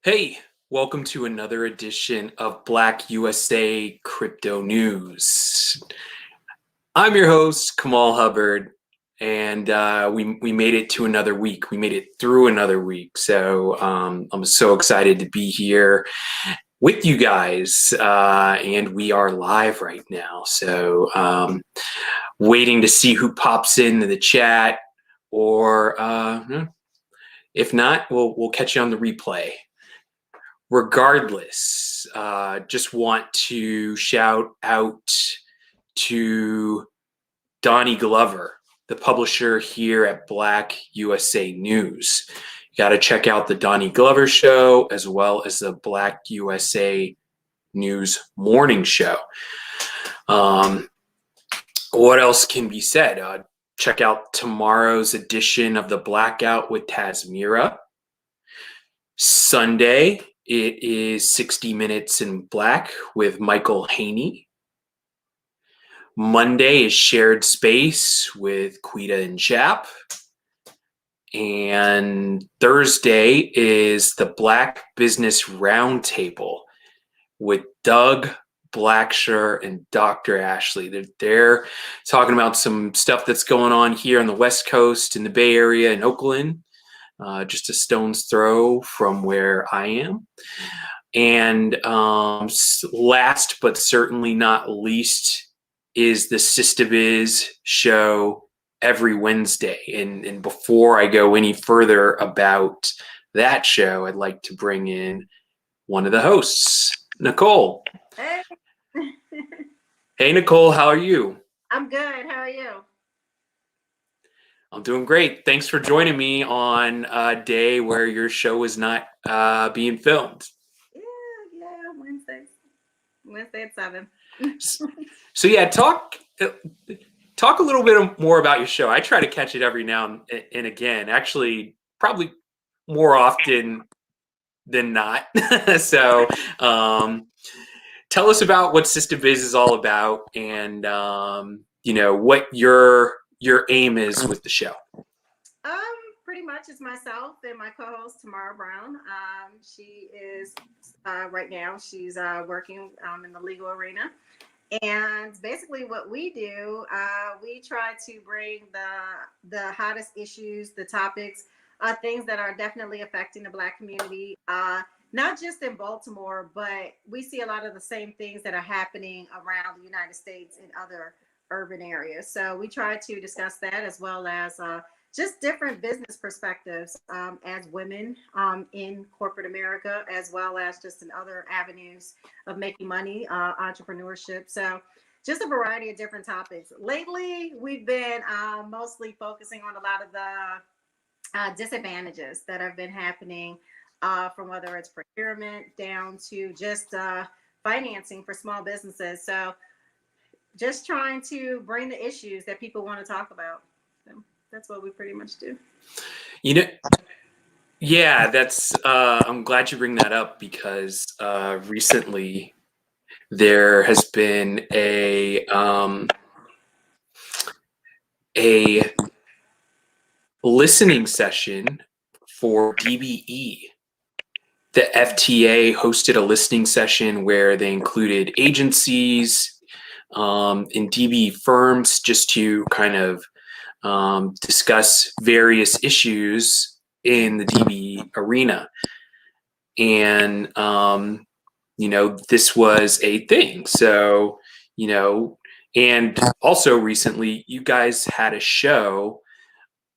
Hey, welcome to another edition of BlackUSA Crypto News. I'm your host, Kamal Hubbard, and we made it to another week. We made it through another week, so I'm so excited to be here with you guys, and we are live right now. So waiting to see who pops into the chat, or if not, we'll catch you on the replay. Regardless, just want to shout out to Donnie Glover, the publisher here at BlackUSA.News. You got to check out the Donnie Glover show as well as the BlackUSA.News morning show. What else can be said? Check out tomorrow's edition of the Blackout with Tazmira. Sunday, it is 60 Minutes in Black with Michael Haney. Monday is Shared Space with Quita and Chap. And Thursday is the Black Business Roundtable with Doug Blacksher and Dr. Ashley. They're talking about some stuff that's going on here on the West Coast, in the Bay Area, in Oakland. Just a stone's throw from where I am. And last but certainly not least is the Sista Biz show every Wednesday. And before I go any further about that show, I'd like to bring in one of the hosts, Nicole. Hey. Hey, Nicole, how are you? I'm good. How are you? I'm doing great. Thanks for joining me on a day where your show is not being filmed. Yeah, Wednesday at 7. So yeah, talk a little bit more about your show. I try to catch it every now and again, actually probably more often than not. So tell us about what Sista Biz is all about, and what your aim is with the show. Pretty much it's myself and my co-host Tamara Brown. She is right now she's working in the legal arena, and basically what we do, we try to bring the hottest issues, the topics, things that are definitely affecting the Black community. Not just in Baltimore, but we see a lot of the same things that are happening around the United States in other urban areas. So we try to discuss that, as well as just different business perspectives as women in corporate America, as well as just in other avenues of making money, entrepreneurship. So just a variety of different topics. Lately, we've been mostly focusing on a lot of the disadvantages that have been happening, from whether it's procurement down to just financing for small businesses. So just trying to bring the issues that people want to talk about. So that's what we pretty much do. Yeah, that's I'm glad you bring that up, because recently there has been a listening session for DBE. The FTA hosted a listening session where they included agencies and DBE firms just to kind of discuss various issues in the DBE arena. And, this was a thing. So, and also recently you guys had a show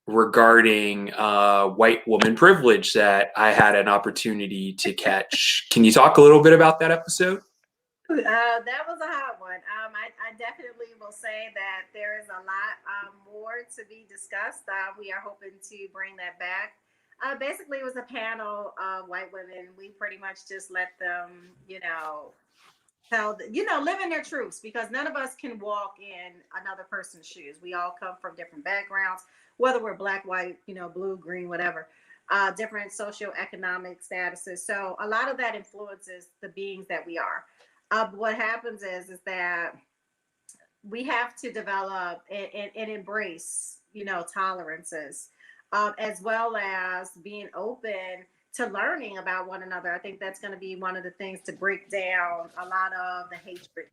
regarding white woman privilege that I had an opportunity to catch. Can you talk a little bit about that episode? That was a hot one. I definitely will say that there is a lot more to be discussed. We are hoping to bring that back. Basically, it was a panel of white women. We pretty much just let them, live in their truths, because none of us can walk in another person's shoes. We all come from different backgrounds, whether we're Black, white, blue, green, whatever, different socioeconomic statuses. So a lot of that influences the beings that we are. What happens is that we have to develop and embrace, tolerances, as well as being open to learning about one another. I think that's going to be one of the things to break down a lot of the hatred.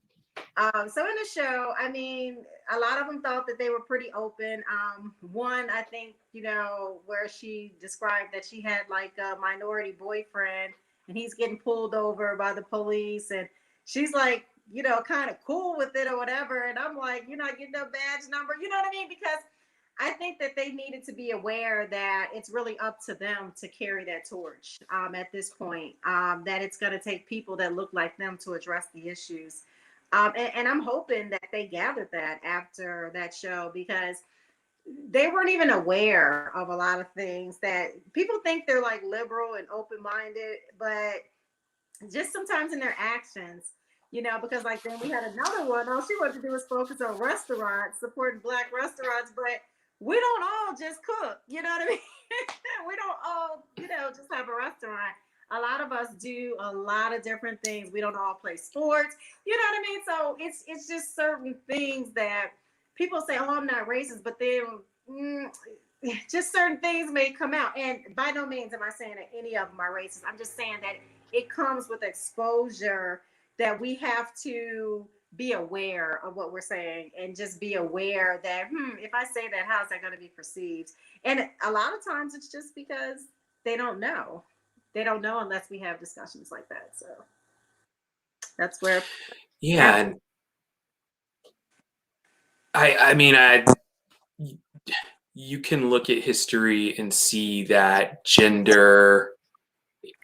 So in the show, I mean, a lot of them thought that they were pretty open. One, I think, where she described that she had like a minority boyfriend and he's getting pulled over by the police, and she's like, kind of cool with it or whatever. And I'm like, you're not getting a badge number, you know what I mean? Because I think that they needed to be aware that it's really up to them to carry that torch at this point, that it's going to take people that look like them to address the issues. And I'm hoping that they gathered that after that show, because they weren't even aware of a lot of things that people think they're like liberal and open-minded, but just sometimes in their actions, because like then we had another one. All she wanted to do was focus on restaurants, supporting Black restaurants, but we don't all just cook, you know what I mean? We don't all, just have a restaurant. A lot of us do a lot of different things. We don't all play sports, you know what I mean? So it's just certain things that people say, oh, I'm not racist, but then just certain things may come out. And by no means am I saying that any of them are racist. I'm just saying that it comes with exposure, that we have to be aware of what we're saying and just be aware that, if I say that, how's that going to be perceived? And a lot of times it's just because they don't know. They don't know unless we have discussions like that. So that's where. Yeah. And I mean, you can look at history and see that gender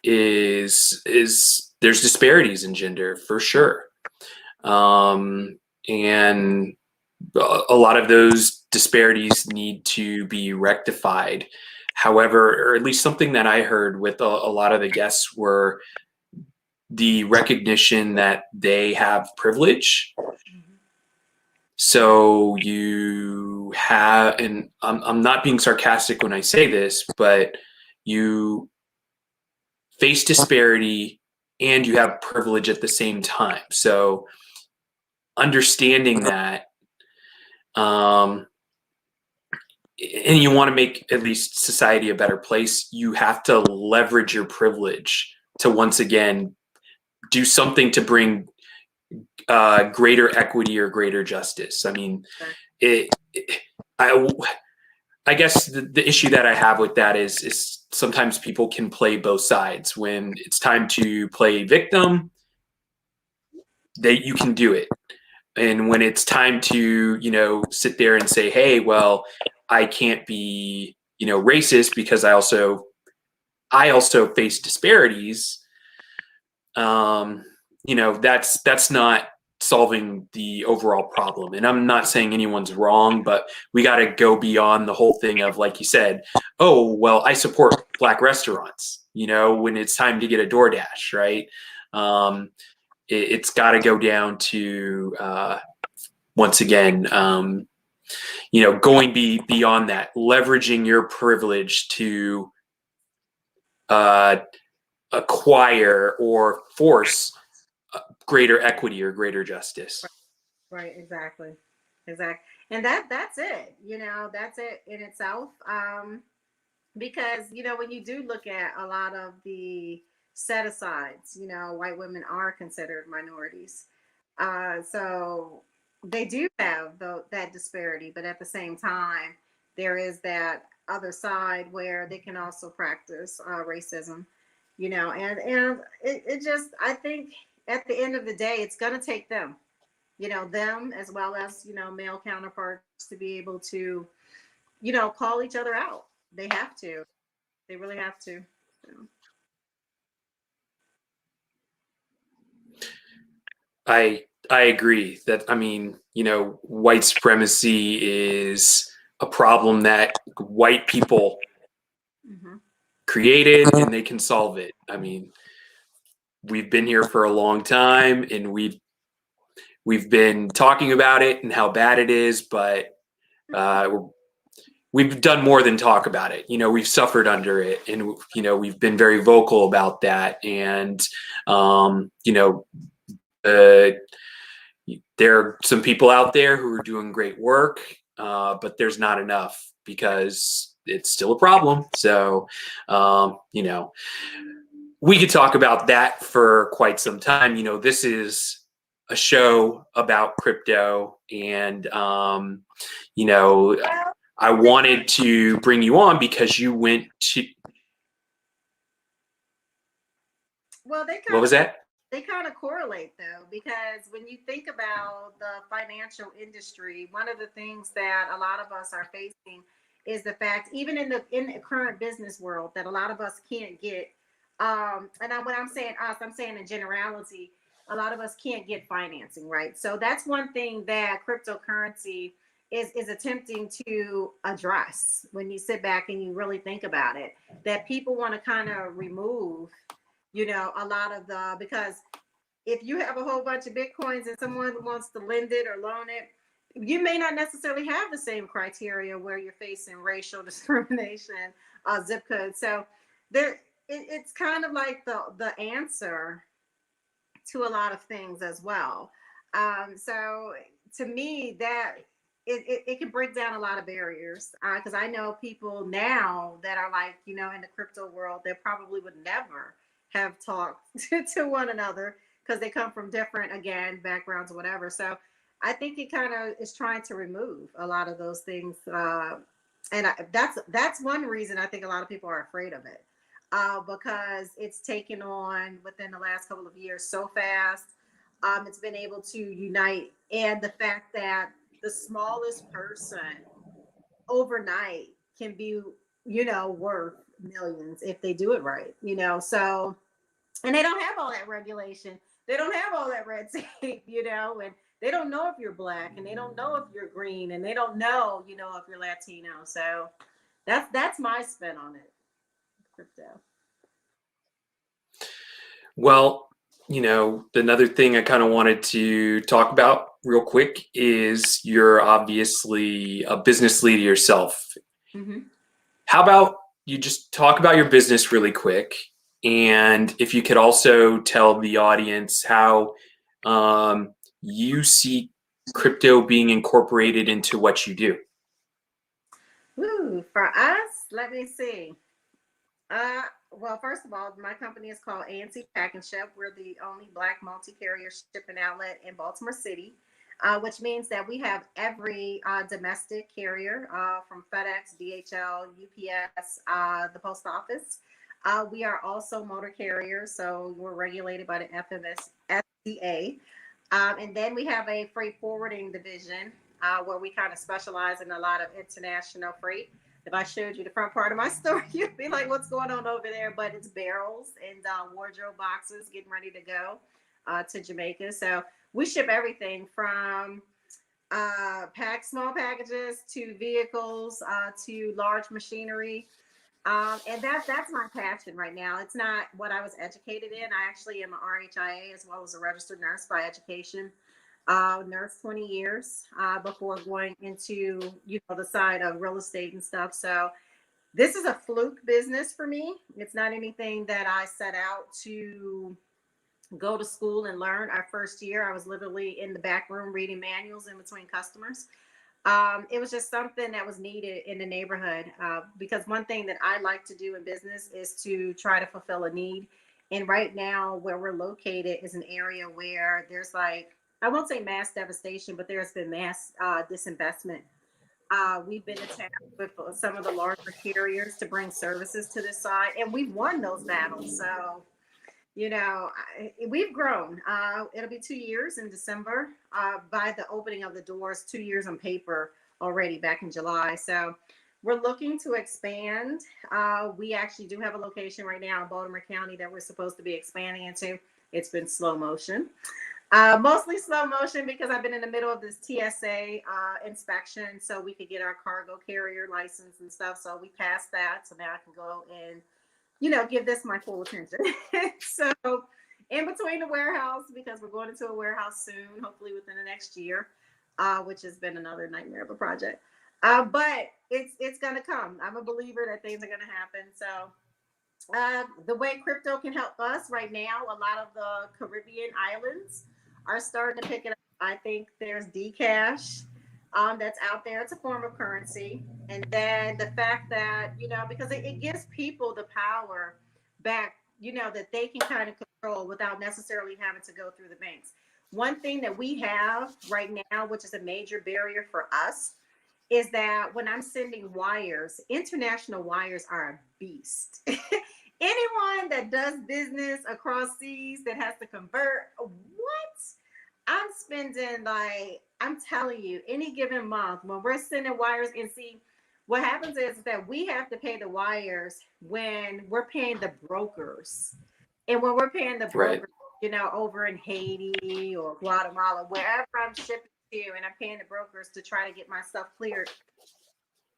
is there's disparities in gender for sure. And a lot of those disparities need to be rectified. However, or at least something that I heard with a lot of the guests were the recognition that they have privilege. So you have, and I'm not being sarcastic when I say this, but you face disparity and you have privilege at the same time. So understanding that, and you want to make at least society a better place, you have to leverage your privilege to once again do something to bring greater equity or greater justice. I mean, I guess the issue that I have with that is sometimes people can play both sides. When it's time to play victim, you can do it. And when it's time to, sit there and say, hey, well, I can't be, racist because I also face disparities. That's not solving the overall problem. And I'm not saying anyone's wrong, but we got to go beyond the whole thing of, like you said, oh, well, I support Black restaurants, when it's time to get a DoorDash, right? It's got to go down to, once again, going beyond that, leveraging your privilege to acquire or force greater equity or greater justice. Right, exactly. And that's it, that's it in itself. Because, when you do look at a lot of the set asides, white women are considered minorities. So they do have that disparity, but at the same time, there is that other side where they can also practice racism, and it just, I think at the end of the day, it's going to take them, them as well as, male counterparts to be able to, call each other out. They have to. They really have to. I agree that, I mean, white supremacy is a problem that white people created and they can solve it. I mean, we've been here for a long time and we've been talking about it and how bad it is, but we've done more than talk about it. We've suffered under it, and we've been very vocal about that. And there are some people out there who are doing great work, but there's not enough, because it's still a problem. So, you know, we could talk about that for quite some time. You know, this is a show about crypto, and you know, I wanted to bring you on because you went to. Well, What was that? they kind of correlate though, because when you think about the financial industry, one of the things that a lot of us are facing is the fact, even in the current business world, that a lot of us can't get. When I'm saying us, I'm saying in generality, a lot of us can't get financing, right? So that's one thing that cryptocurrency is attempting to address when you sit back and you really think about it. That people want to kind of remove, a lot of because if you have a whole bunch of Bitcoins and someone wants to lend it or loan it, you may not necessarily have the same criteria where you're facing racial discrimination, zip code. So it's kind of like the answer to a lot of things as well. So to me, that it can break down a lot of barriers, because I know people now that are like, in the crypto world, they probably would never have talked to one another because they come from different, again, backgrounds or whatever. So I think it kind of is trying to remove a lot of those things. That's one reason I think a lot of people are afraid of it, because it's taken on within the last couple of years so fast. It's been able to unite, and the fact that the smallest person overnight can be, worth millions if they do it right, So, and they don't have all that regulation. They don't have all that red tape, and they don't know if you're black, and they don't know if you're green, and they don't know, if you're Latino. So that's my spin on it. Crypto. Well, another thing I kind of wanted to talk about real quick is you're obviously a business leader yourself. Mm-hmm. How about you just talk about your business really quick? And if you could also tell the audience how you see crypto being incorporated into what you do. Ooh, for us, let me see. Well, first of all, my company is called ANC Pack and Ship. We're the only Black multi-carrier shipping outlet in Baltimore City, which means that we have every domestic carrier, from FedEx, DHL, UPS, the post office. We are also motor carriers, so we're regulated by the FMCSA. And then we have a freight forwarding division, where we kind of specialize in a lot of international freight. If I showed you the front part of my store, you'd be like, what's going on over there? But it's barrels and wardrobe boxes getting ready to go to Jamaica. So we ship everything from small packages to vehicles, to large machinery. And that's my passion right now. It's not what I was educated in. I actually am an RHIA as well as a registered nurse by education. Nurse 20 years before going into the side of real estate and stuff. So this is a fluke business for me. It's not anything that I set out to go to school and learn. Our first year, I was literally in the back room reading manuals in between customers. It was just something that was needed in the neighborhood, because one thing that I like to do in business is to try to fulfill a need. And right now, where we're located is an area where there's like, I won't say mass devastation, but there's been mass disinvestment. We've been attacked with some of the larger carriers to bring services to this side, and we've won those battles. So, we've grown. It'll be 2 years in December, by the opening of the doors, 2 years on paper already back in July. So we're looking to expand. We actually do have a location right now in Baltimore County that we're supposed to be expanding into. It's been slow motion. Mostly slow motion because I've been in the middle of this TSA inspection so we could get our cargo carrier license and stuff. So we passed that. So now I can go and, give this my full attention. So in between the warehouse, because we're going into a warehouse soon, hopefully within the next year, which has been another nightmare of a project. But it's going to come. I'm a believer that things are going to happen. So the way crypto can help us right now, a lot of the Caribbean islands are starting to pick it up. I think there's Dcash. that's out there. It's a form of currency. And then the fact that, because it gives people the power back, that they can kind of control without necessarily having to go through the banks. One thing that we have right now, which is a major barrier for us, is that when I'm sending wires, international wires are a beast. Anyone that does business across seas that has to convert, what? I'm spending, like, I'm telling you, any given month when we're sending wires, and see, what happens is that we have to pay the wires when we're paying the brokers. And when we're paying the Right. brokers, over in Haiti or Guatemala, wherever I'm shipping to, and I'm paying the brokers to try to get my stuff cleared,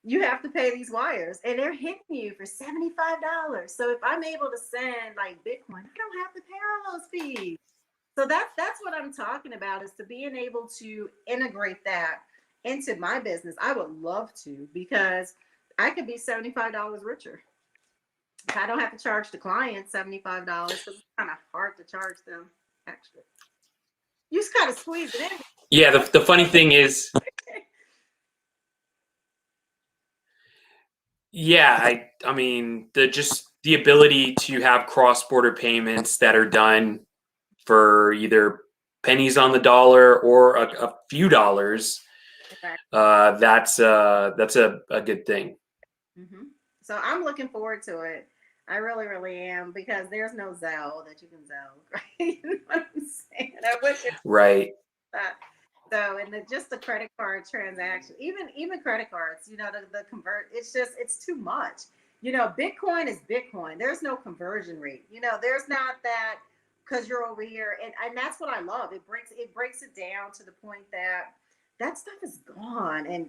you have to pay these wires, and they're hitting you for $75. So if I'm able to send like Bitcoin, I don't have to pay all those fees. So that's what I'm talking about, is to being able to integrate that into my business. I would love to, because I could be $75 richer. I don't have to charge the client $75 because it's kind of hard to charge them extra. You just kind of squeeze it in. Yeah, the funny thing is, yeah, I mean, the ability to have cross-border payments that are done for either pennies on the dollar or a few dollars, that's a good thing. Mm-hmm. So I'm looking forward to it. I really, really am, because there's no Zelle that you can Zelle, right? You know what I'm saying? I wish it. Right. So, and just the credit card transaction, even credit cards, the convert, it's too much. Bitcoin is Bitcoin. There's no conversion rate. There's not that, because you're over here, and that's what I love. It breaks it down to the point that that stuff is gone, and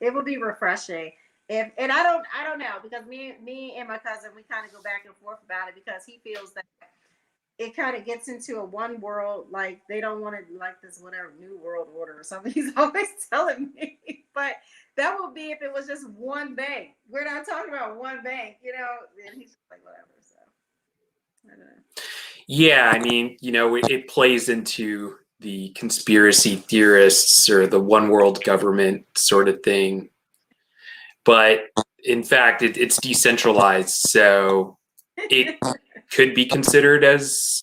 it will be refreshing. And I don't know, because me and my cousin, we kind of go back and forth about it, because he feels that it kind of gets into a one world, like they don't want to, like, this whatever new world order or something. He's always telling me, but that would be if it was just one bank. We're not talking about one bank, and he's just like, whatever. So I don't know. Yeah, I mean, it plays into the conspiracy theorists or the one world government sort of thing. But in fact, it's decentralized, so it could be considered as,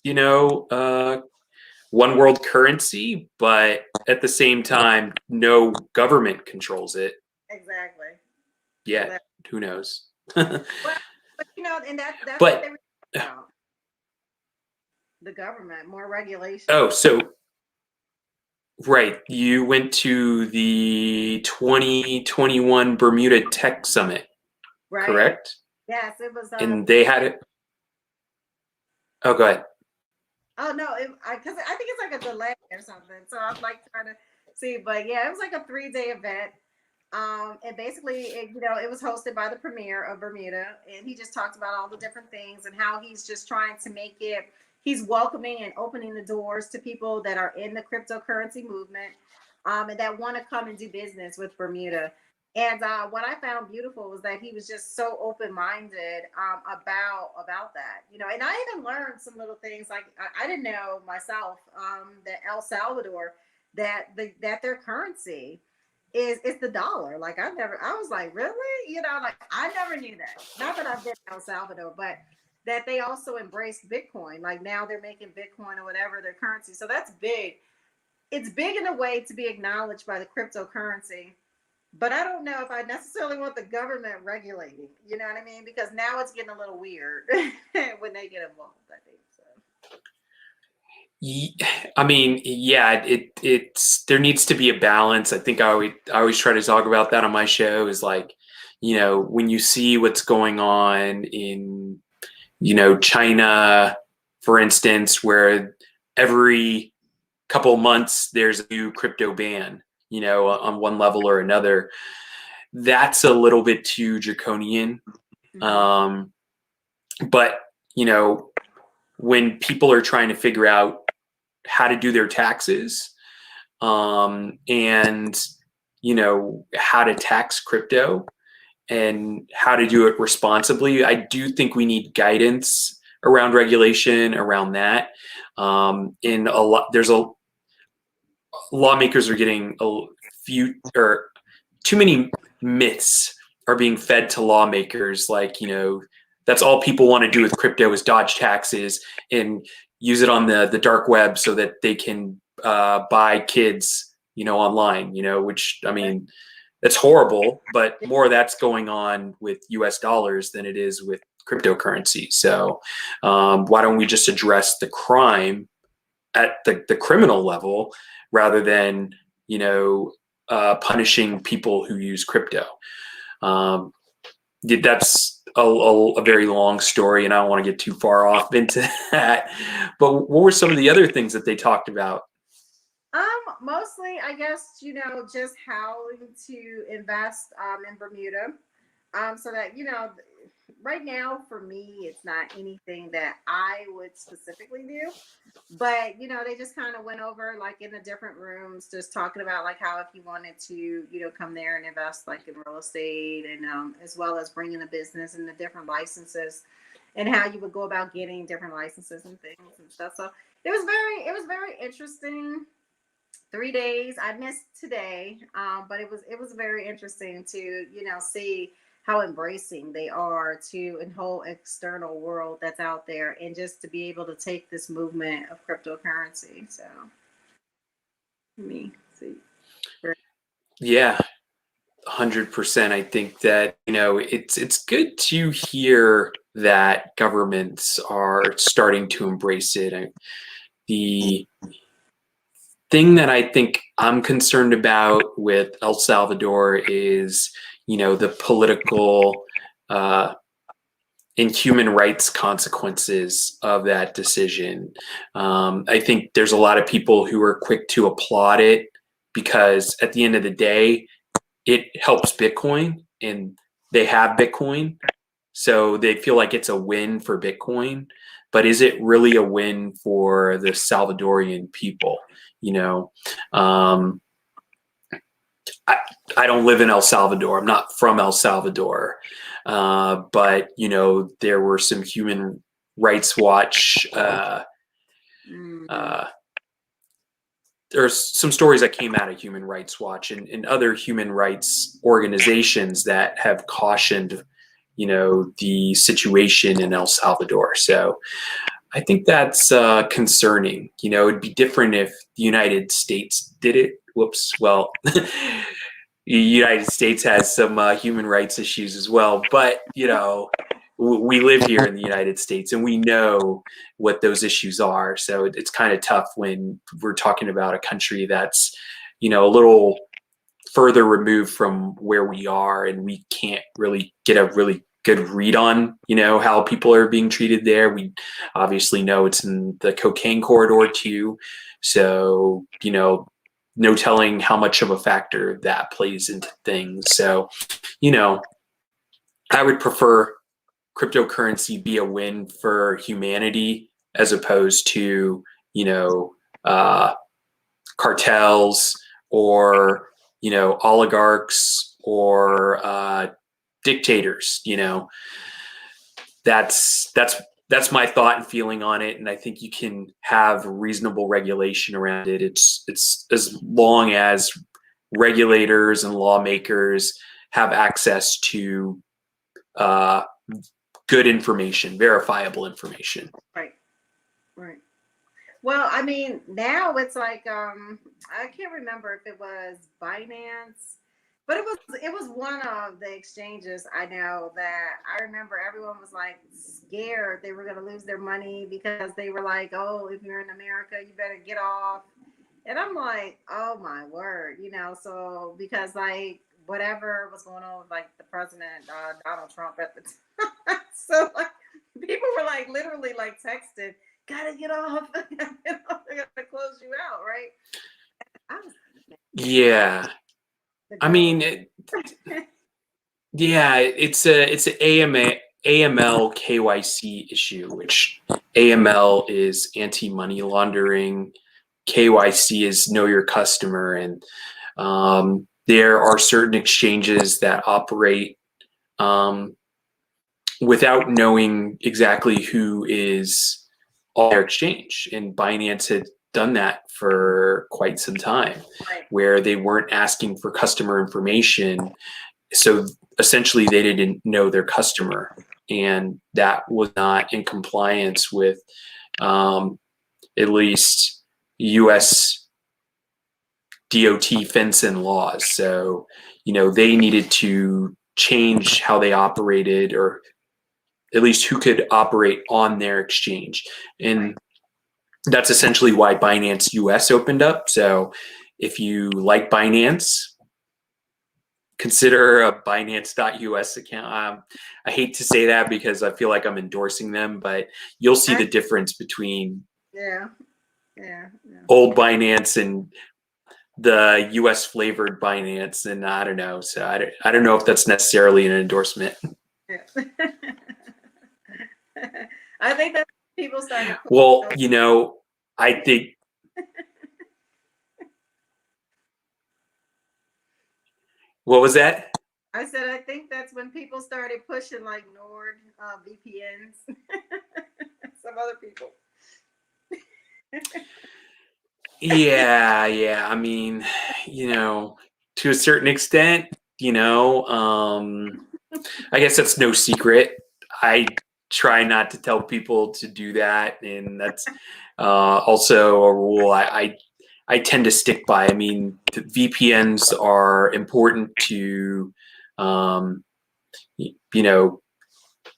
one world currency, but at the same time, no government controls it. Exactly. Yeah, Exactly. who knows? But and that's But what they were about. The government, more regulation. oh, so right, you went to the 2021 Bermuda Tech Summit, Right. correct? Yes, it was. And they had it. Oh, go ahead. Oh no, because I think it's like a delay or something. So I'm like trying to see, but yeah, it was like a 3-day event. And basically, it was hosted by the premier of Bermuda, and he just talked about all the different things and how he's just trying to make it. He's welcoming and opening the doors to people that are in the cryptocurrency movement, and that want to come and do business with Bermuda. And what I found beautiful was that he was just so open-minded about that, And I even learned some little things, like I didn't know myself, that El Salvador, that their currency is the dollar. Like I was like, really? Like I never knew that. Not that I've been to El Salvador, but that they also embraced Bitcoin. Like now they're making Bitcoin or whatever their currency. So that's big. It's big in a way to be acknowledged by the cryptocurrency. But I don't know if I necessarily want the government regulating, you know what I mean? Because now it's getting a little weird when they get involved, I think. I mean, yeah, it's there needs to be a balance. I think I always try to talk about that on my show, is like, when you see what's going on in, China, for instance, where every couple months there's a new crypto ban, on one level or another. That's a little bit too draconian. Mm-hmm. But, when people are trying to figure out how to do their taxes, and, how to tax crypto and how to do it responsibly, I do think we need guidance around regulation around that. In a lot, there's a lawmakers are getting a few or too many myths are being fed to lawmakers. Like, that's all people want to do with crypto is dodge taxes and use it on the dark web so that they can buy kids, online, which, I mean, that's horrible, but more of that's going on with US dollars than it is with cryptocurrency. So why don't we just address the crime at the criminal level rather than, punishing people who use crypto? That's a very long story, and I don't want to get too far off into that. But what were some of the other things that they talked about? Mostly, I guess, just how to invest in Bermuda. So that, right now for me, it's not anything that I would specifically do. But, they just kind of went over like in the different rooms, just talking about like how if you wanted to, come there and invest like in real estate and as well as bringing a business and the different licenses and how you would go about getting different licenses and things and stuff. So it was very interesting. 3 days. I missed today, but it was very interesting to see how embracing they are to a whole external world that's out there, and just to be able to take this movement of cryptocurrency. So, me see. Yeah, 100%. I think that it's good to hear that governments are starting to embrace it. The thing that I think I'm concerned about with El Salvador is, the political and human rights consequences of that decision. I think there's a lot of people who are quick to applaud it because at the end of the day, it helps Bitcoin and they have Bitcoin. So they feel like it's a win for Bitcoin. But is it really a win for the Salvadorian people? I don't live in El Salvador. I'm not from El Salvador. But, there were some Human Rights Watch, there's some stories that came out of Human Rights Watch and other human rights organizations that have cautioned, the situation in El Salvador. So I think that's concerning. It'd be different if the United States did it. Whoops. Well, the United States has some human rights issues as well, but we live here in the United States and we know what those issues are. So it's kind of tough when we're talking about a country that's, a little further removed from where we are, and we can't really get a really good read on, how people are being treated there. We obviously know it's in the cocaine corridor too. So, no telling how much of a factor that plays into things. So, I would prefer cryptocurrency be a win for humanity as opposed to, cartels or, oligarchs or dictators. That's my thought and feeling on it, and I think you can have reasonable regulation around it. It's as long as regulators and lawmakers have access to good information, verifiable information. Right. Well, I mean, now it's like I can't remember if it was Binance, but it was one of the exchanges. I know that I remember everyone was like scared they were going to lose their money because they were like, "Oh, if you're in America, you better get off." And I'm like, "Oh my word," So because like whatever was going on with like the president Donald Trump at the time, so like people were like literally like texting, "Gotta get off, they're gonna close you out," right? Yeah. I mean, yeah, it's an AML KYC issue, which AML is anti-money laundering, KYC is know your customer, and there are certain exchanges that operate without knowing exactly who is on their exchange. And Binance done that for quite some time, Right. where they weren't asking for customer information. So essentially they didn't know their customer, and that was not in compliance with at least US DOT FinCEN laws. So, they needed to change how they operated, or at least who could operate on their exchange. And that's essentially why Binance US opened up. So if you like Binance, consider a Binance.us account. I hate to say that because I feel like I'm endorsing them, but you'll see the difference between Yeah. old Binance and the US flavored Binance. And I don't know. So I don't know if that's necessarily an endorsement. Yeah. I think that people started. Well, I think. What was that? I said, I think that's when people started pushing like Nord VPNs. Some other people. Yeah. I mean, to a certain extent, I guess that's no secret. I try not to tell people to do that, and that's also a rule I tend to stick by. I mean, the VPNs are important to,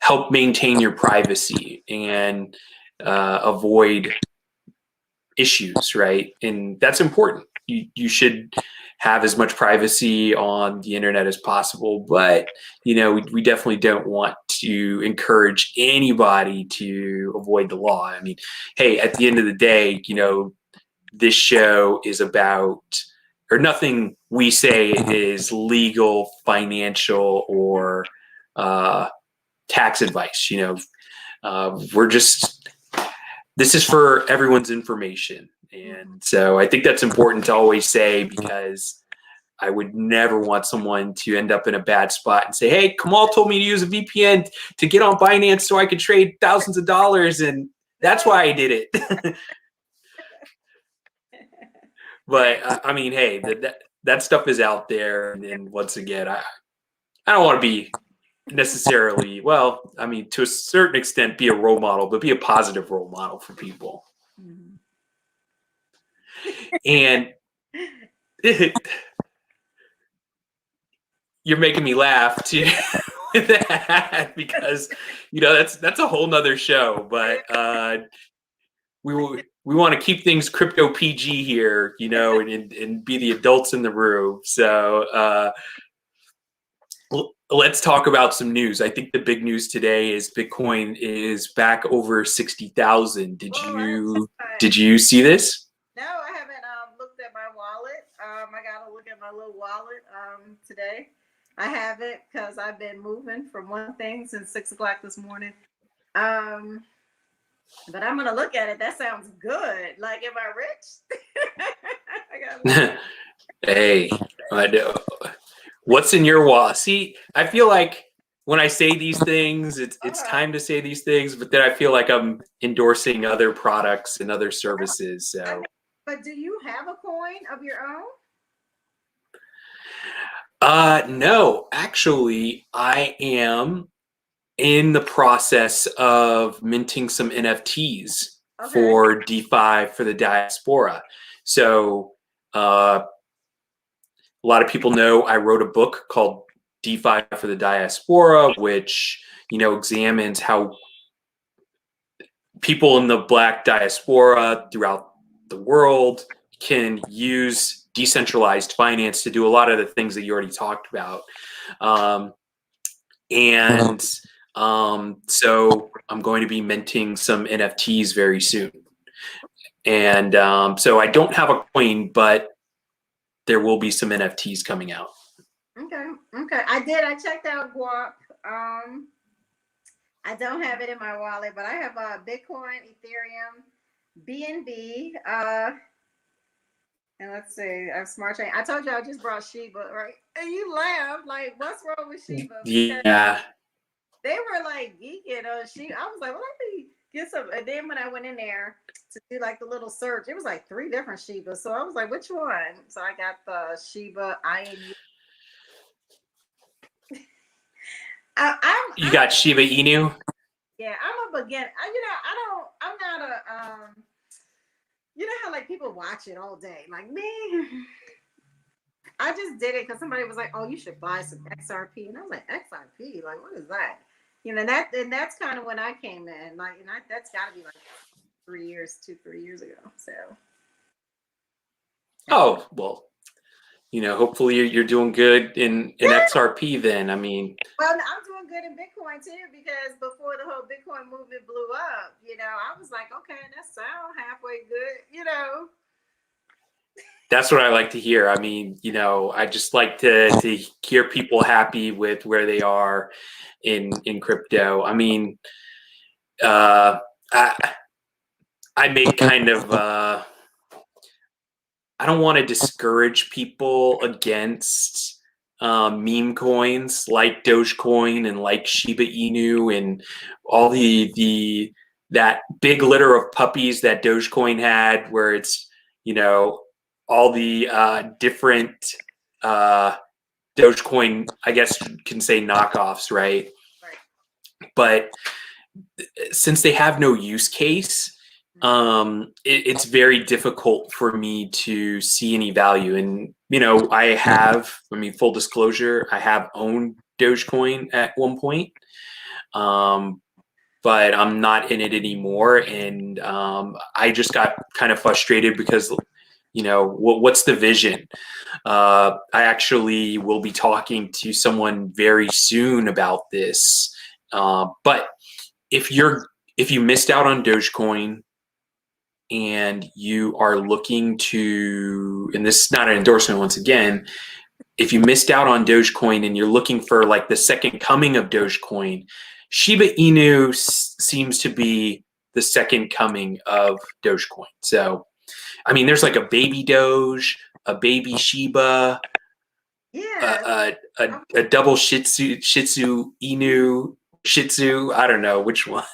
help maintain your privacy and avoid issues, right? And that's important. You should have as much privacy on the internet as possible, but we definitely don't want to encourage anybody to avoid the law. I mean, hey, at the end of the day, this show is about, or nothing we say is legal, financial, or tax advice. We're just, this is for everyone's information. And so I think that's important to always say, because I would never want someone to end up in a bad spot and say, hey, Kamal told me to use a VPN to get on Binance so I could trade thousands of dollars, and that's why I did it. But I mean, hey, that stuff is out there. And once again, I don't want to be necessarily, well, I mean, to a certain extent, be a role model, but be a positive role model for people. Mm-hmm. And you're making me laugh too with that, because that's a whole nother show. But we want to keep things crypto PG here, and be the adults in the room. So let's talk about some news. I think the big news today is Bitcoin is back over 60,000. Did you see this? No, I haven't looked at my wallet. I gotta look at my little wallet today. I haven't, because I've been moving from one thing since 6 o'clock this morning. But I'm gonna look at it. That sounds good. Like, am I rich? I gotta Hey, I know. What's in your wallet? See, I feel like when I say these things, it's time to say these things, but then I feel like I'm endorsing other products and other services. So, but do you have a coin of your own? No, actually, I am in the process of minting some NFTs for DeFi for the diaspora. So, a lot of people know I wrote a book called DeFi for the Diaspora, which, examines how people in the Black diaspora throughout the world can use decentralized finance to do a lot of the things that you already talked about. So I'm going to be minting some NFTs very soon. And so I don't have a coin, but there will be some NFTs coming out. Okay. I checked out Guap. I don't have it in my wallet, but I have Bitcoin, Ethereum, BNB, and let's see, Smart Chain. I told you I just brought Shiba, right? And you laughed, like, what's wrong with Shiba? Yeah. They were like geeking on Shiba. I was like, well, let me get some. And then when I went in there to do like the little search, it was like 3 different Shibas. So I was like, which one? So I got the Shiba INU. You got Shiba Inu. Yeah, I'm a beginner. I'm not a you know how like people watch it all day. Like me, I just did it because somebody was like, "Oh, you should buy some XRP," and I was like, "XRP? Like, what is that?" You know, that's kind of when I came in. Like, and that's got to be like 3 years, 3 years ago. So. Oh well, hopefully you're doing good in XRP. Then I mean, well, I'm doing good in Bitcoin too because before the whole Bitcoin movement blew up, I was like, okay, that sounds halfway good. that's what I like to hear. I mean, I just like to hear people happy with where they are in crypto. I mean, I make kind of I don't want to discourage people against meme coins like Dogecoin and like Shiba Inu and all that big litter of puppies that Dogecoin had, where it's all the different Dogecoin, I guess you can say knockoffs, right? Right. But since they have no use case, it's very difficult for me to see any value. And full disclosure, I have owned Dogecoin at one point, but I'm not in it anymore. And I just got kind of frustrated because what's the vision? I actually will be talking to someone very soon about this. But if you missed out on Dogecoin and you are looking to, and this is not an endorsement once again, if you missed out on Dogecoin and you're looking for like the second coming of Dogecoin, Shiba Inu seems to be the second coming of Dogecoin. So, I mean, there's like a baby Doge, a baby Shiba, Yeah. a double Shih Tzu Inu, Shih Tzu. I don't know which one.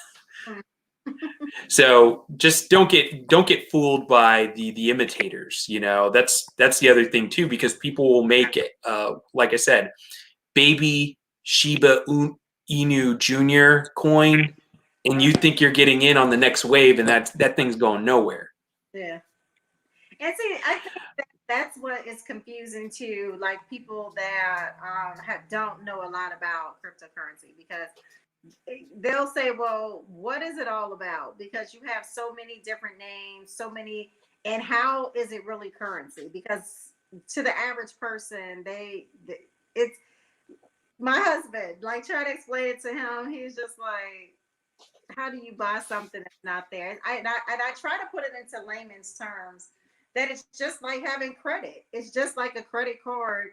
So just don't get fooled by the imitators. That's the other thing too, because people will make it. Like I said, baby Shiba Inu Junior coin, and you think you're getting in on the next wave, and that thing's going nowhere. Yeah. And see, I think that's what is confusing to like people that don't know a lot about cryptocurrency because they'll say, well, what is it all about? Because you have so many different names, and how is it really currency? Because to the average person, it's my husband, like try to explain it to him. He's just like, how do you buy something that's not there? And I try to put it into layman's terms that it's just like having credit. It's just like a credit card,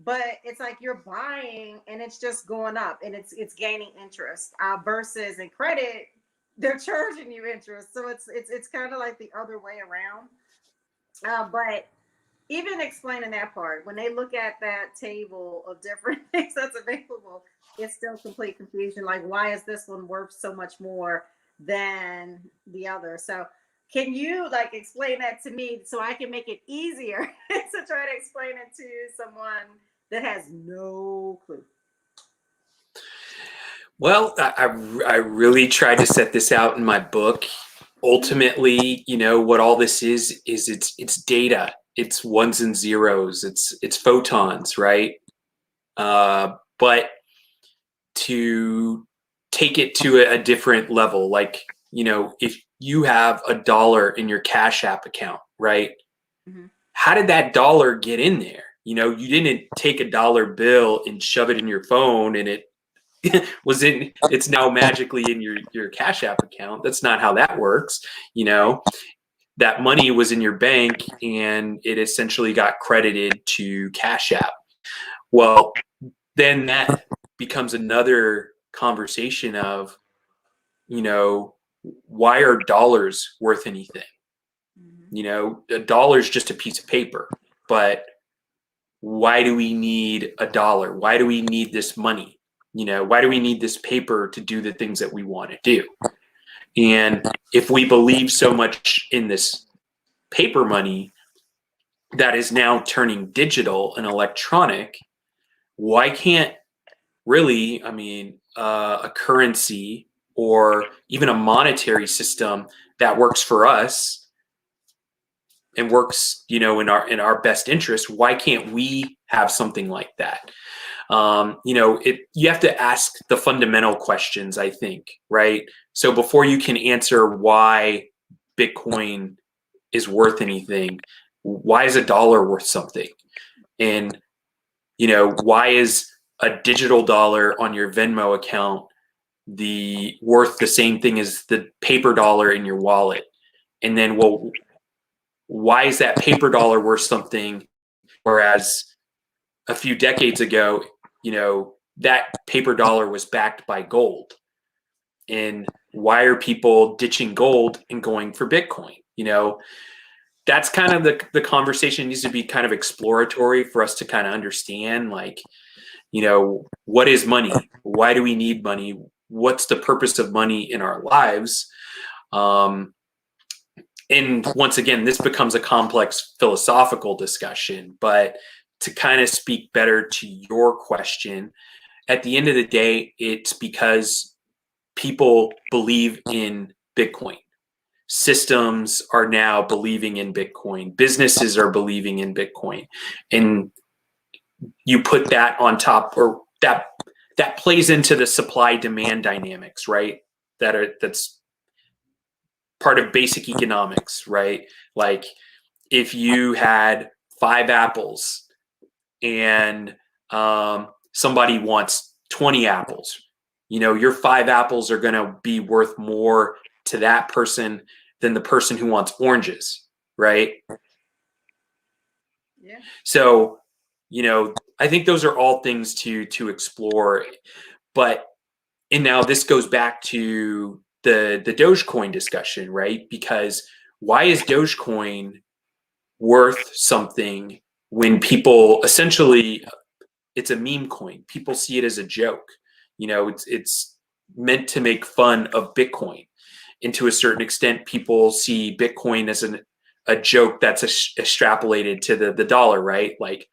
but it's like you're buying and it's just going up and it's gaining interest. Versus in credit, they're charging you interest, so it's kind of like the other way around. But even explaining that part, when they look at that table of different things that's available, it's still complete confusion. Like, why is this one worth so much more than the other? So, can you like explain that to me so I can make it easier to try to explain it to someone that has no clue? Well, I really tried to set this out in my book. Ultimately, what all this is it's data. It's ones and zeros. It's photons, right? But to take it to a different level, like if you have $1 in your Cash App account, right? Mm-hmm. How did that dollar get in there? You didn't take a dollar bill and shove it in your phone and it it's now magically in your Cash App account. That's not how that works. That money was in your bank and it essentially got credited to Cash App. Well, then that becomes another conversation of, why are dollars worth anything? A dollar is just a piece of paper, but why do we need a dollar? Why do we need this money? Why do we need this paper to do the things that we want to do? And if we believe so much in this paper money that is now turning digital and electronic, why can't really, a currency or even a monetary system that works for us and works, in our best interest, why can't we have something like that? You have to ask the fundamental questions, I think, right? So before you can answer why Bitcoin is worth anything, why is a dollar worth something? And, why is a digital dollar on your Venmo account worth the same thing as the paper dollar in your wallet? And then, well, why is that paper dollar worth something, whereas a few decades ago, that paper dollar was backed by gold? And why are people ditching gold and going for Bitcoin? That's kind of the conversation needs to be kind of exploratory for us to kind of understand, like, what is money? Why do we need money? What's the purpose of money in our lives? And once again, this becomes a complex philosophical discussion, but to kind of speak better to your question, at the end of the day, it's because people believe in Bitcoin. Systems are now believing in Bitcoin. Businesses are believing in Bitcoin. And you put that on top, or that plays into the supply demand dynamics, right? That's part of basic economics, right? Like, if you had 5 apples and somebody wants 20 apples, your 5 apples are going to be worth more to that person than the person who wants oranges, right? Yeah. So, I think those are all things to explore. But, and now this goes back to the Dogecoin discussion, right? Because why is Dogecoin worth something when people essentially, it's a meme coin? People see it as a joke. It's meant to make fun of Bitcoin. And to a certain extent, people see Bitcoin as a joke that's extrapolated to the dollar, right? Like,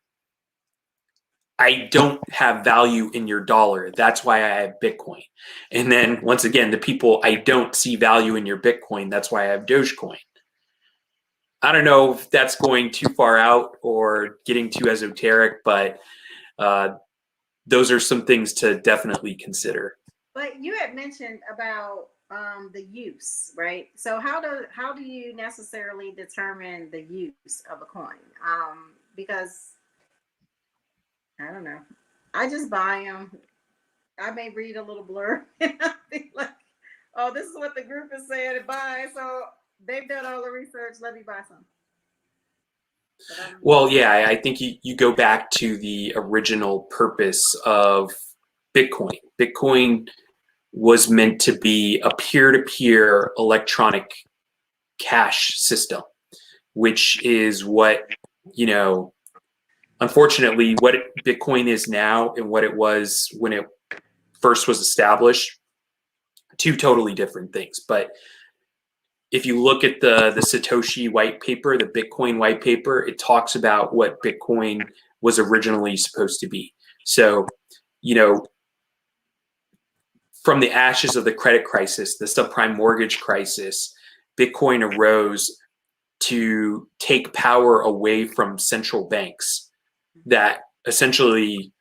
I don't have value in your dollar. That's why I have Bitcoin. And then once again, the people, I don't see value in your Bitcoin. That's why I have Dogecoin. I don't know if that's going too far out or getting too esoteric, but those are some things to definitely consider. But you had mentioned about the use, right? So how do you necessarily determine the use of a coin? Because I don't know, I just buy them. I may read a little blurb and I be like, "Oh, this is what the group is saying to buy." So they've done all the research. Let me buy some. Well, yeah, I think you go back to the original purpose of Bitcoin. Bitcoin was meant to be a peer-to-peer electronic cash system, which is what, unfortunately, what Bitcoin is now and what it was when it first was established, 2 totally different things. But if you look at the Satoshi white paper, the Bitcoin white paper, it talks about what Bitcoin was originally supposed to be. So, from the ashes of the credit crisis, the subprime mortgage crisis, Bitcoin arose to take power away from central banks that essentially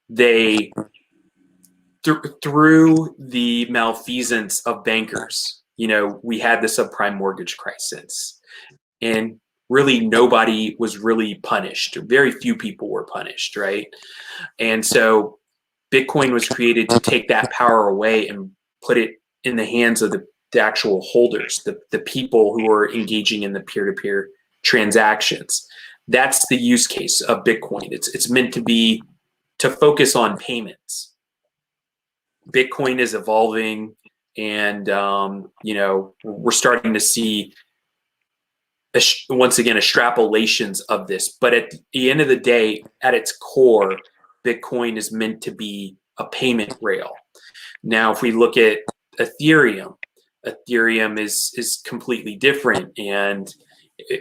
they through the malfeasance of bankers, we had the subprime mortgage crisis, and really nobody was really punished. Very few people were punished, right? And so Bitcoin was created to take that power away and put it in the hands of the actual holders, the people who are engaging in the peer-to-peer transactions. That's the use case of Bitcoin. It's meant to be to focus on payments. Bitcoin is evolving, and we're starting to see once again extrapolations of this. But at the end of the day, at its core, Bitcoin is meant to be a payment rail. Now, if we look at Ethereum. Ethereum is completely different, and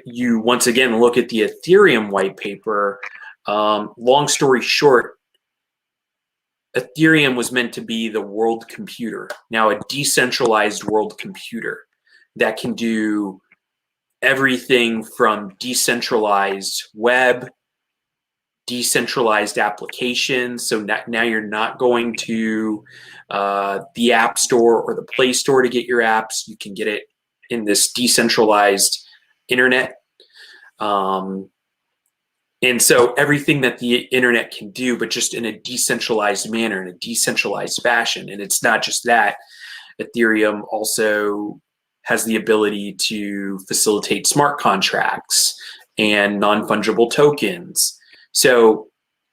you once again look at the Ethereum white paper. Long story short, Ethereum was meant to be the world computer, now a decentralized world computer that can do everything from decentralized web, decentralized applications. So now you're not going to the App Store or the Play Store to get your apps. You can get it in this decentralized internet. And so everything that the internet can do, but just in a decentralized manner, in a decentralized fashion. And it's not just that. Ethereum also has the ability to facilitate smart contracts and non-fungible tokens. So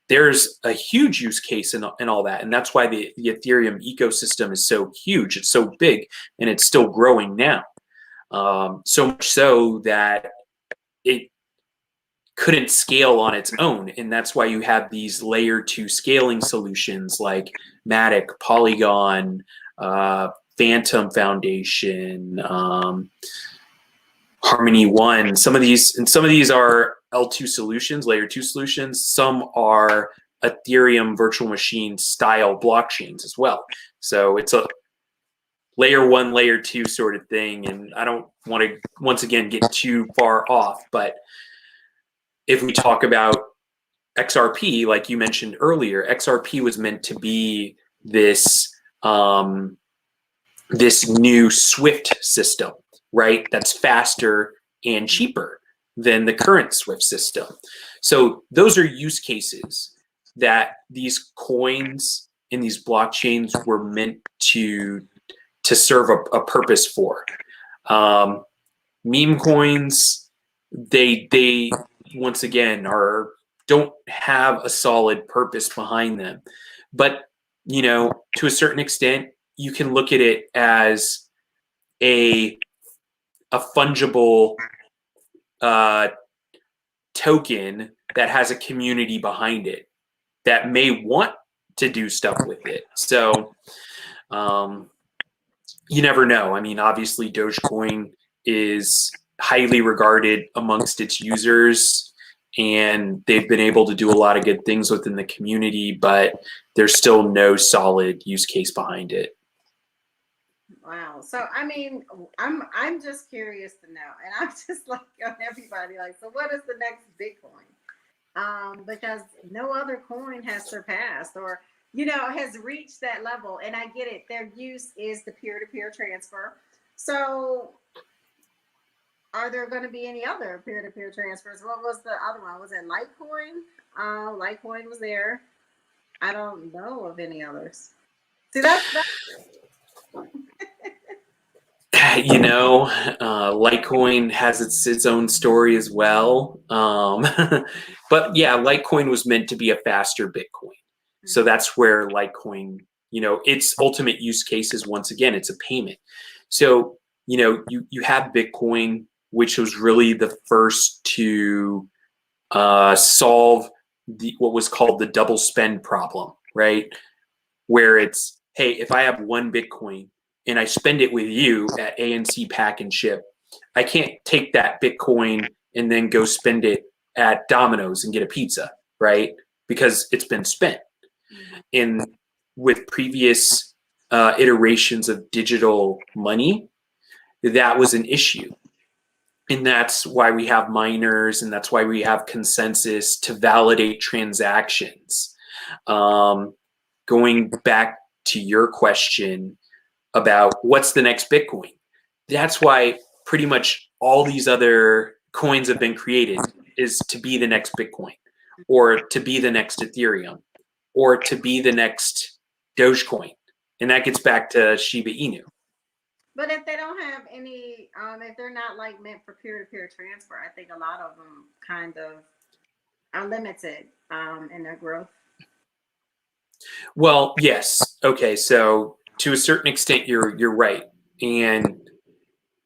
there's a huge use case in all that. And that's why the Ethereum ecosystem is so huge. It's so big, and it's still growing now. So much so that it couldn't scale on its own. And that's why you have these layer 2 scaling solutions like Matic, Polygon, Phantom Foundation, Harmony One. Some of these are L2 solutions, layer 2 solutions. Some are Ethereum virtual machine style blockchains as well. So it's a layer 1, layer 2 sort of thing. And I don't want to once again get too far off, but if we talk about XRP, like you mentioned earlier, XRP was meant to be this this new Swift system, right? That's faster and cheaper than the current Swift system. So those are use cases that these coins and these blockchains were meant to serve a purpose for. Meme coins, they once again don't have a solid purpose behind them. But, you know, to a certain extent, you can look at it as a fungible token that has a community behind it that may want to do stuff with it. So you never know. I mean, obviously Dogecoin is highly regarded amongst its users, and they've been able to do a lot of good things within the community, but there's still no solid use case behind it. Wow. So I mean, I'm just curious to know, and I'm just like on everybody, like, so what is the next Bitcoin? Because no other coin has surpassed or, you know, has reached that level. And I get it. Their use is the peer-to-peer transfer. So are there going to be any other peer-to-peer transfers? What was the other one? Was it Litecoin? Litecoin was there. I don't know of any others. See, that's you know, Litecoin has its own story as well. But yeah, Litecoin was meant to be a faster Bitcoin. So that's where Litecoin, you know, its ultimate use case is, once again, it's a payment. So, you know, you have Bitcoin, which was really the first to solve what was called the double spend problem, right? Where it's, hey, if I have one Bitcoin and I spend it with you at ANC Pack and Ship, I can't take that Bitcoin and then go spend it at Domino's and get a pizza, right? Because it's been spent. And with previous iterations of digital money, that was an issue. And that's why we have miners, and that's why we have consensus to validate transactions. Going back to your question about what's the next Bitcoin, that's why pretty much all these other coins have been created, is to be the next Bitcoin, or to be the next Ethereum, or to be the next Dogecoin. And that gets back to Shiba Inu. But if they don't have any, if they're not like meant for peer-to-peer transfer, I think a lot of them kind of are limited in their growth. Well, yes. Okay. So to a certain extent, you're right. And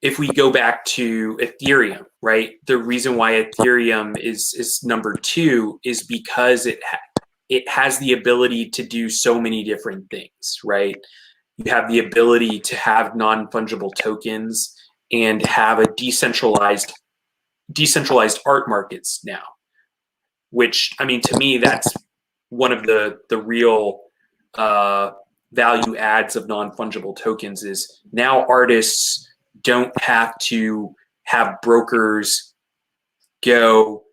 if we go back to Ethereum, right, the reason why Ethereum is number 2 is because it has the ability to do so many different things, right? you have the ability to have non-fungible tokens and have a decentralized art markets now, which, I mean, to me, that's one of the real value adds of non-fungible tokens is now artists don't have to have brokers go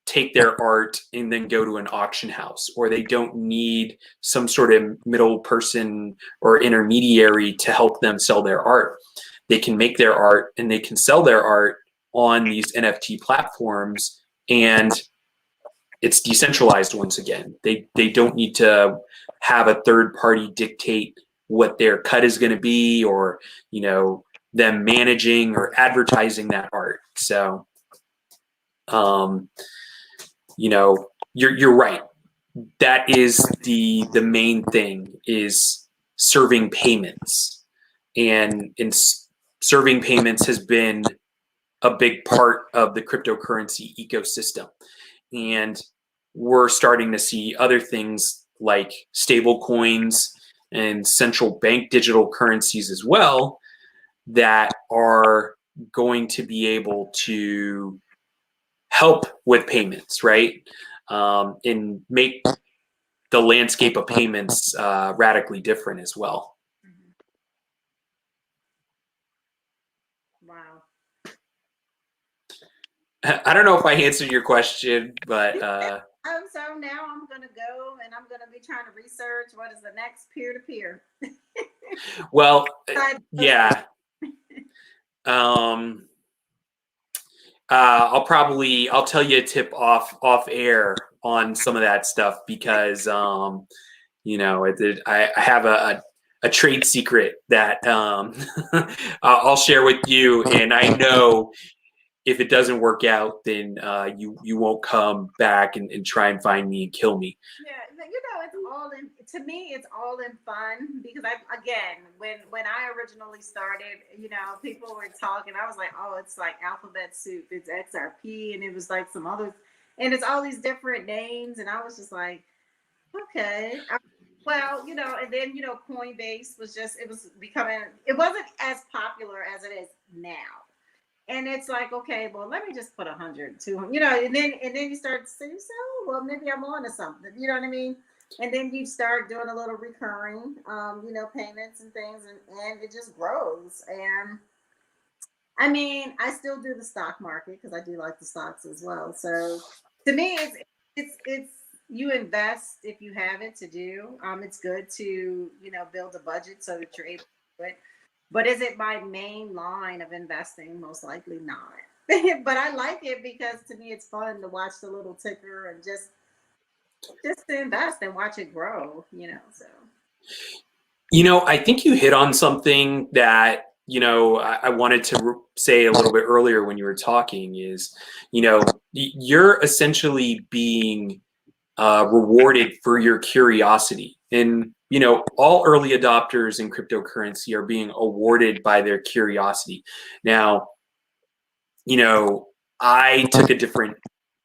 take their art and then go to an auction house, or they don't need some sort of middle person or intermediary to help them sell their art. They can make their art and they can sell their art on these NFT platforms, and it's decentralized once again. They don't need to have a third party dictate what their cut is going to be, or, you know, them managing or advertising that art. So, you know, you're right. That is the main thing, is serving payments, and serving payments has been a big part of the cryptocurrency ecosystem. And we're starting to see other things like stable coins and central bank digital currencies as well that are going to be able to help with payments, right? And make the landscape of payments radically different as well. Wow. I don't know if I answered your question, but So now I'm gonna go and I'm gonna be trying to research what is the next peer-to-peer. well, yeah. I'll tell you a tip off air on some of that stuff, because you know, I have a trade secret that I'll share with you, and I know if it doesn't work out, then you won't come back and try and find me and kill me. Yeah, you know, it's all in. To me, it's all in fun, because again, when I originally started, you know, people were talking. I was like, oh, it's like alphabet soup. It's XRP, and it was like some others, and it's all these different names, and I was just like, okay. Well, you know, and then, you know, Coinbase was just, it was becoming, it wasn't as popular as it is now. And it's like, okay, well, let me just put 100, 200, you know, and then you start to say, so, well, maybe I'm on to something, you know what I mean? And then you start doing a little recurring, you know, payments and things, and it just grows. And I mean, I still do the stock market because I do like the stocks as well. So to me, it's you invest if you have it to do. It's good to, you know, build a budget so that you're able to do it. But is it my main line of investing? Most likely not. But I like it because to me it's fun to watch the little ticker and just to invest and watch it grow, you know. So, you know, I think you hit on something that, you know, I wanted to say a little bit earlier when you were talking is, you know, you're essentially being rewarded for your curiosity. And, you know, all early adopters in cryptocurrency are being awarded by their curiosity. Now, you know, I took a different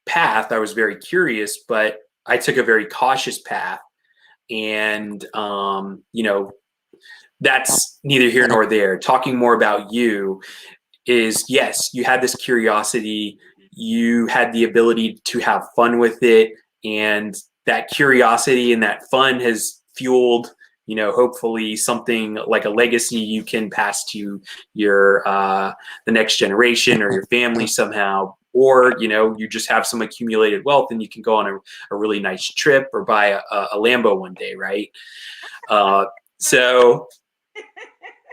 path. I was very curious, but I took a very cautious path. And, you know, that's neither here nor there. Talking more about you is, yes, you had this curiosity, you had the ability to have fun with it, and that curiosity and that fun has fueled, you know, hopefully something like a legacy you can pass to your the next generation or your family somehow. Or, you know, you just have some accumulated wealth and you can go on a really nice trip or buy a Lambo one day, right? So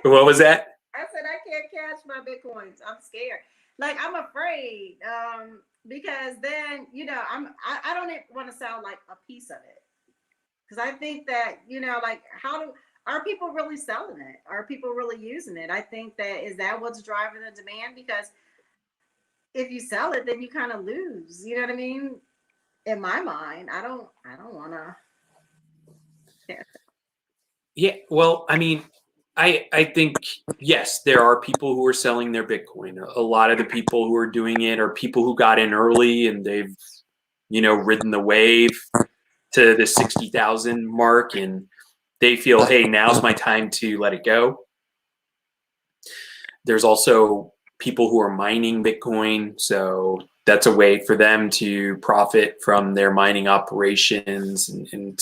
what was that? I said I can't cash my bitcoins. I'm scared. Like, I'm afraid, because then, you know, I don't want to sound like a piece of it, because I think that, you know, like, are people really selling it? Are people really using it? I think is that what's driving the demand? Because if you sell it, then you kind of lose. You know what I mean? In my mind, I don't want to. Yeah, well, I mean, I think, yes, there are people who are selling their Bitcoin. A lot of the people who are doing it are people who got in early and they've, you know, ridden the wave to the 60,000 mark, and they feel, hey, now's my time to let it go. There's also people who are mining Bitcoin. So that's a way for them to profit from their mining operations and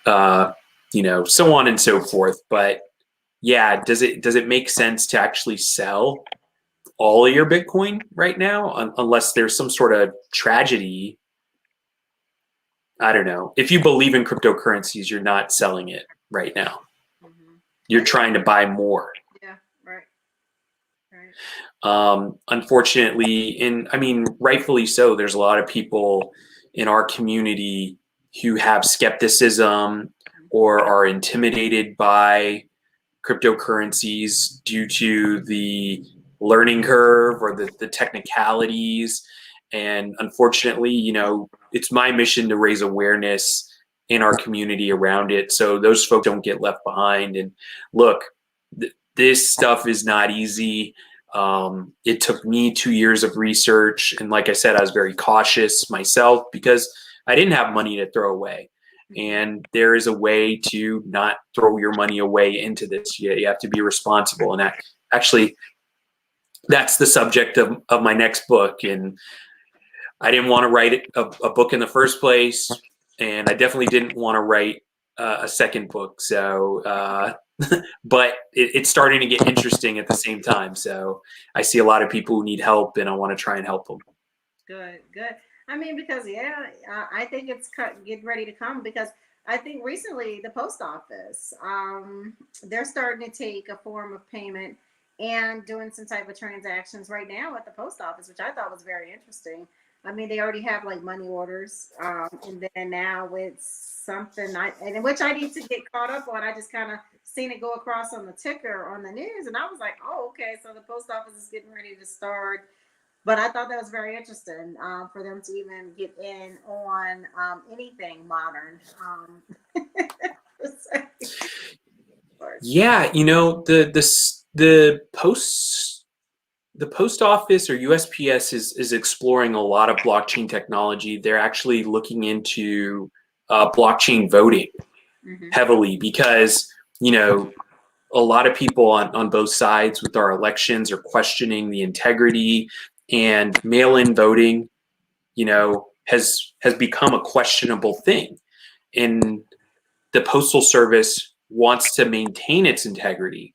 so on and so forth. But yeah, does it make sense to actually sell all of your Bitcoin right now, unless there's some sort of tragedy? I don't know. If you believe in cryptocurrencies, you're not selling it right now. Mm-hmm. You're trying to buy more. Yeah, right. Unfortunately, and I mean, rightfully so, there's a lot of people in our community who have skepticism or are intimidated by cryptocurrencies due to the learning curve or the technicalities. And unfortunately, it's my mission to raise awareness in our community around it so those folks don't get left behind. And look, this stuff is not easy. It took me 2 years of research. And like I said, I was very cautious myself because I didn't have money to throw away. And there is a way to not throw your money away into this. You have to be responsible. And actually, that's the subject of my next book. And I didn't want to write a book in the first place. And I definitely didn't want to write a second book. So, but it's starting to get interesting at the same time. So I see a lot of people who need help and I want to try and help them. Good. I mean, because I think it's getting ready to come, because I think recently the post office, they're starting to take a form of payment and doing some type of transactions right now at the post office, which I thought was very interesting. I mean, they already have like money orders, and then now it's something in which I need to get caught up on. I just kind of seen it go across on the ticker on the news, and I was like, oh, okay, so the post office is getting ready to start. But I thought that was very interesting, for them to even get in on anything modern. Yeah, the post office or USPS is exploring a lot of blockchain technology. They're actually looking into blockchain voting heavily because a lot of people on both sides with our elections are questioning the integrity, and mail-in voting, has become a questionable thing. And the Postal Service wants to maintain its integrity.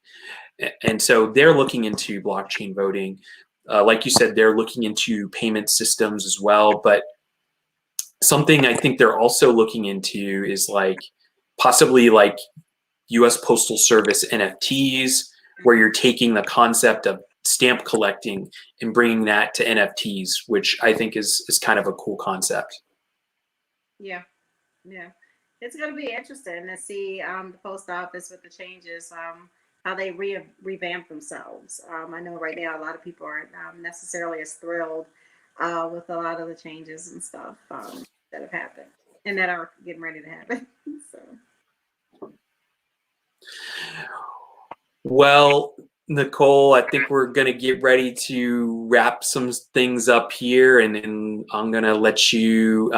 And so they're looking into blockchain voting. Like you said, they're looking into payment systems as well. But something I think they're also looking into is possibly US Postal Service NFTs, where you're taking the concept of stamp collecting and bringing that to NFTs, which I think is kind of a cool concept. Yeah. It's going to be interesting to see the post office with the changes, how they revamp themselves. I know right now a lot of people aren't necessarily as thrilled with a lot of the changes and stuff that have happened and that are getting ready to happen. So. Well, Nicole, I think we're going to get ready to wrap some things up here, and I'm going to let you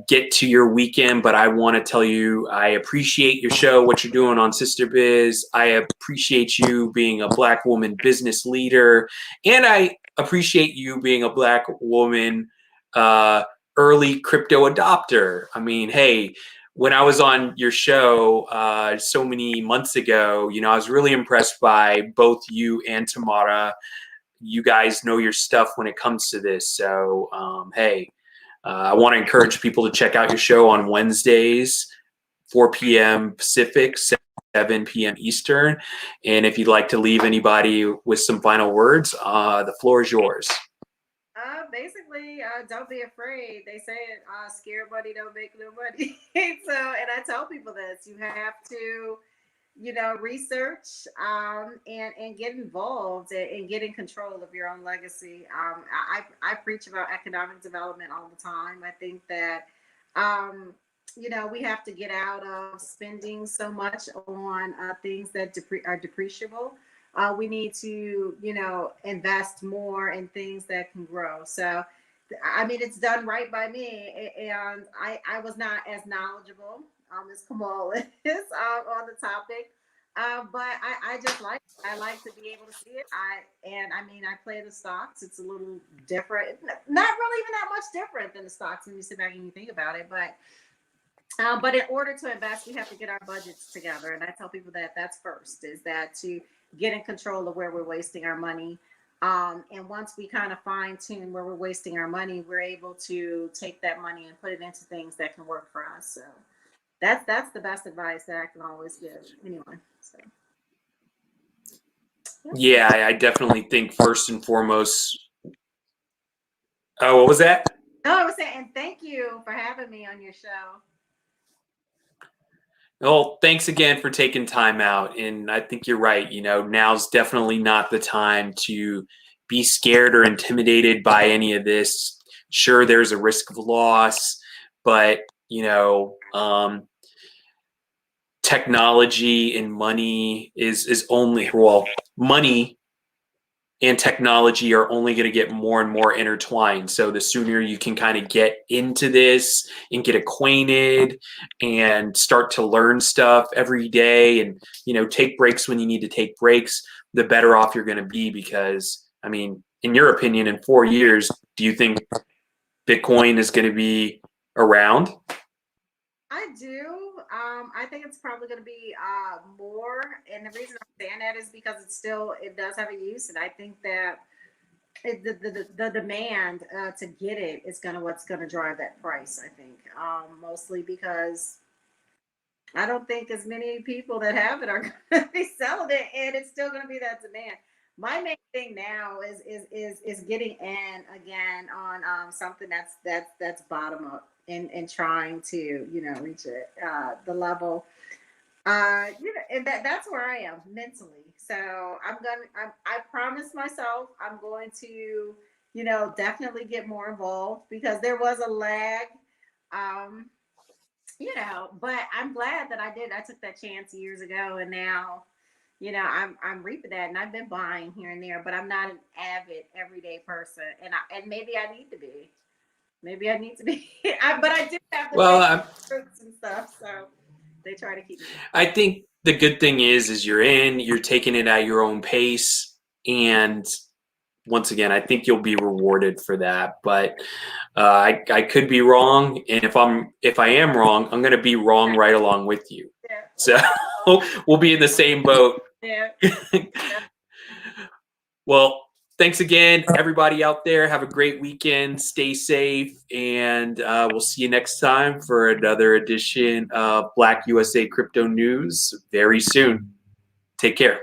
get to your weekend. But I want to tell you, I appreciate your show, what you're doing on Sista Biz. I appreciate you being a Black woman business leader, and I appreciate you being a Black woman early crypto adopter. I mean, hey, when I was on your show so many months ago, I was really impressed by both you and Tamara. You guys know your stuff when it comes to this. So, hey, I want to encourage people to check out your show on Wednesdays, 4 p.m. Pacific, 7 p.m. Eastern. And if you'd like to leave anybody with some final words, the floor is yours. Basically, don't be afraid. They say it, scared money don't make no money. And I tell people this: you have to, research and get involved and get in control of your own legacy. I preach about economic development all the time. I think that we have to get out of spending so much on things that are depreciable. We need to, invest more in things that can grow. So, I mean, it's done right by me. And I was not as knowledgeable Ms. Kamal is on the topic. But I just I like to be able to see it. I mean I play the stocks. It's a little different, not really even that much different than the stocks when you sit back and you think about it. But in order to invest, we have to get our budgets together, and I tell people that that's first, is that to get in control of where we're wasting our money. And once we kind of fine tune where we're wasting our money, we're able to take that money and put it into things that can work for us. So that's the best advice that I can always give anyone. So Yeah, I definitely think first and foremost. Oh, what was that? no, I was saying, and thank you for having me on your show. Well, thanks again for taking time out. And I think you're right. You know, now's definitely not the time to be scared or intimidated by any of this. Sure, there's a risk of loss, but, you know, technology and money is only, well, money and technology are only going to get more and more intertwined. So the sooner you can kind of get into this and get acquainted and start to learn stuff every day and, you know, take breaks when you need to take breaks, the better off you're going to be. Because, I mean, in your opinion, in 4 years, do you think Bitcoin is going to be around? I do. I think it's probably going to be more, and the reason I'm saying that is because it does have a use, and I think that the demand to get it is what's going to drive that price. I think mostly because I don't think as many people that have it are going to be selling it, and it's still going to be that demand. My main thing now is getting in again on something that's bottom up and trying to reach it the level and that's where I am mentally. So I promised myself I'm going to definitely get more involved because there was a lag. um but I'm glad that I took that chance years ago, and now I'm reaping that, and I've been buying here and there, but I'm not an avid everyday person, and maybe I need to be. Maybe I need to be. But I do have the Well, fruits and stuff, so they try to keep me. I think the good thing is you're taking it at your own pace, and once again, I think you'll be rewarded for that. But I could be wrong, and if I am wrong, I'm going to be wrong right along with you. Yeah. So we'll be in the same boat. Yeah. Well, thanks again, everybody out there. Have a great weekend. Stay safe, and we'll see you next time for another edition of Black USA Crypto News very soon. Take care.